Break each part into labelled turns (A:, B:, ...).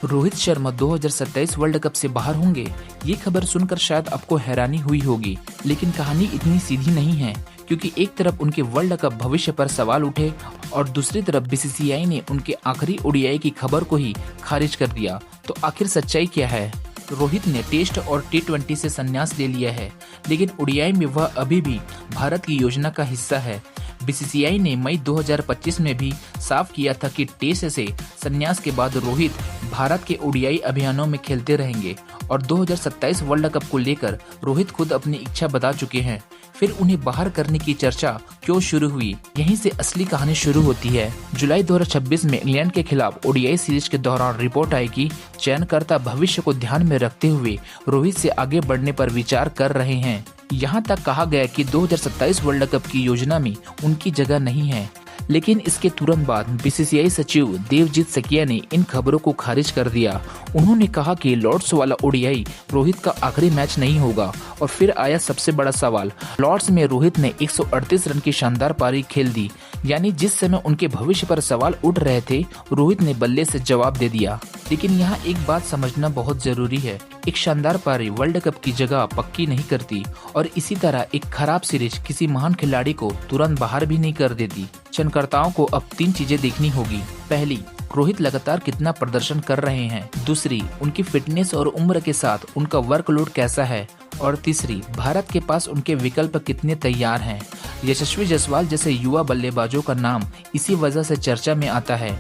A: Rohit Sharma 2027 world cup से बाहर होंगे। ये खबर सुनकर शायद आपको हैरानी हुई होगी, लेकिन कहानी इतनी सीधी नहीं है, क्योंकि एक तरफ उनके वर्ल्ड कप भविष्य पर सवाल उठे और दूसरी तरफ बीसीसीआई ने उनके आखिरी ओडीआई की खबर को ही खारिज कर दिया। तो आखिर सच्चाई क्या है? रोहित ने टेस्ट और टी20 से संन्यास ले लिया है, लेकिन ओडीआई में वह अभी भी भारत की योजना का हिस्सा है। बीसीसीआई ने मई 2025 में भी साफ किया था कि टेस्ट से संन्यास के बाद रोहित भारत के ओडीआई अभियानों में खेलते रहेंगे और 2027 वर्ल्ड कप को लेकर रोहित खुद अपनी इच्छा बता चुके हैं। फिर उन्हें बाहर करने की चर्चा क्यों शुरू हुई? यहीं से असली कहानी शुरू होती है। जुलाई 2026 में इंग्लैंड के खिलाफ ओडीआई सीरीज के दौरान रिपोर्ट आई कि चयनकर्ता भविष्य को ध्यान में रखते हुए रोहित से आगे बढ़ने पर विचार कर रहे हैं। यहाँ तक कहा गया कि 2027 वर्ल्ड कप की योजना में उनकी जगह नहीं है, लेकिन इसके तुरंत बाद बीसीसीआई सचिव देवजीत सकिया ने इन खबरों को खारिज कर दिया। उन्होंने कहा कि लॉर्ड्स वाला ओडीआई रोहित का आखिरी मैच नहीं होगा। और फिर आया सबसे बड़ा सवाल। लॉर्ड्स में रोहित ने 138 रन की शानदार पारी खेल दी, यानी जिस समय उनके भविष्य पर सवाल उठ रहे थे, रोहित ने बल्ले से जवाब दे दिया। लेकिन यहाँ एक बात समझना बहुत जरूरी है, एक शानदार पारी वर्ल्ड कप की जगह पक्की नहीं करती, और इसी तरह एक खराब सीरीज किसी महान खिलाड़ी को तुरंत बाहर भी नहीं कर देती। चयनकर्ताओं को अब 3 चीजें देखनी होगी। पहली, रोहित लगातार कितना प्रदर्शन कर रहे हैं। दूसरी, उनकी फिटनेस और उम्र के साथ उनका वर्कलोड कैसा है। और तीसरी, भारत के पास उनके विकल्प कितने तैयार हैं। यशस्वी जायसवाल जैसे युवा बल्लेबाजों का नाम इसी वजह से चर्चा में आता है।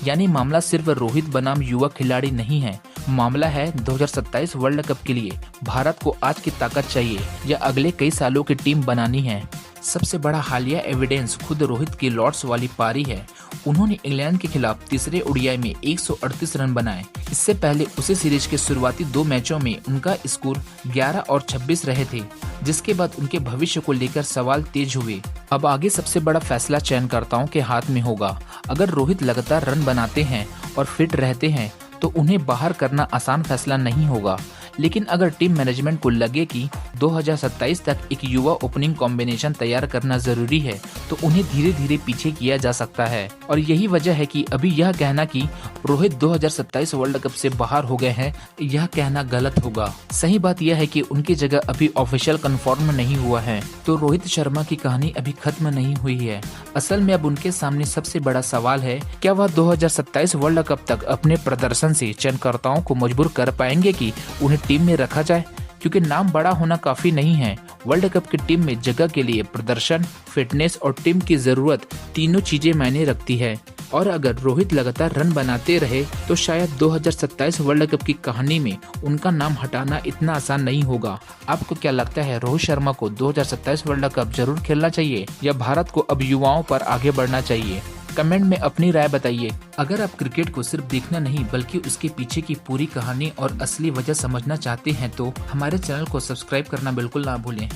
A: यानी मामला सिर्फ रोहित बनाम युवा खिलाड़ी नहीं है, मामला है 2027 वर्ल्ड कप के लिए भारत को आज की ताकत चाहिए या अगले कई सालों की टीम बनानी है। सबसे बड़ा हालिया एविडेंस खुद रोहित की लॉर्ड्स वाली पारी है। उन्होंने इंग्लैंड के खिलाफ तीसरे ओडीआई में 138 रन बनाए। इससे पहले उसी सीरीज के शुरुआती 2 मैचों में उनका स्कोर 11 और 26 रहे थे, जिसके बाद उनके भविष्य को लेकर सवाल तेज हुए। अब आगे सबसे बड़ा फैसला चयनकर्ताओं के हाथ में होगा। अगर रोहित लगातार रन बनाते हैं और फिट रहते हैं तो उन्हें बाहर करना आसान फैसला नहीं होगा, लेकिन अगर टीम मैनेजमेंट को लगे कि 2027 तक एक युवा ओपनिंग कॉम्बिनेशन तैयार करना जरूरी है, तो उन्हें धीरे धीरे पीछे किया जा सकता है। और यही वजह है कि अभी यह कहना कि रोहित 2027 वर्ल्ड कप से बाहर हो गए हैं, यह कहना गलत होगा। सही बात यह है कि उनकी जगह अभी ऑफिशियल कंफर्म नहीं हुआ है। तो रोहित शर्मा की कहानी अभी खत्म नहीं हुई है। असल में अब उनके सामने सबसे बड़ा सवाल है, क्या वह 2027 वर्ल्ड कप तक अपने प्रदर्शन से चयनकर्ताओं को मजबूर कर पाएंगे कि उन्हें टीम में रखा जाए? क्योंकि नाम बड़ा होना काफी नहीं है। वर्ल्ड कप की टीम में जगह के लिए प्रदर्शन, फिटनेस और टीम की जरूरत, तीनों चीजें मायने रखती है। और अगर रोहित लगातार रन बनाते रहे तो शायद 2027 वर्ल्ड कप की कहानी में उनका नाम हटाना इतना आसान नहीं होगा। आपको क्या लगता है, रोहित शर्मा को 2027 वर्ल्ड कप जरूर खेलना चाहिए या भारत को अब युवाओं पर आगे बढ़ना चाहिए? कमेंट में अपनी राय बताइए। अगर आप क्रिकेट को सिर्फ देखना नहीं बल्कि उसके पीछे की पूरी कहानी और असली वजह समझना चाहते हैं तो हमारे चैनल को सब्सक्राइब करना बिल्कुल ना भूलें।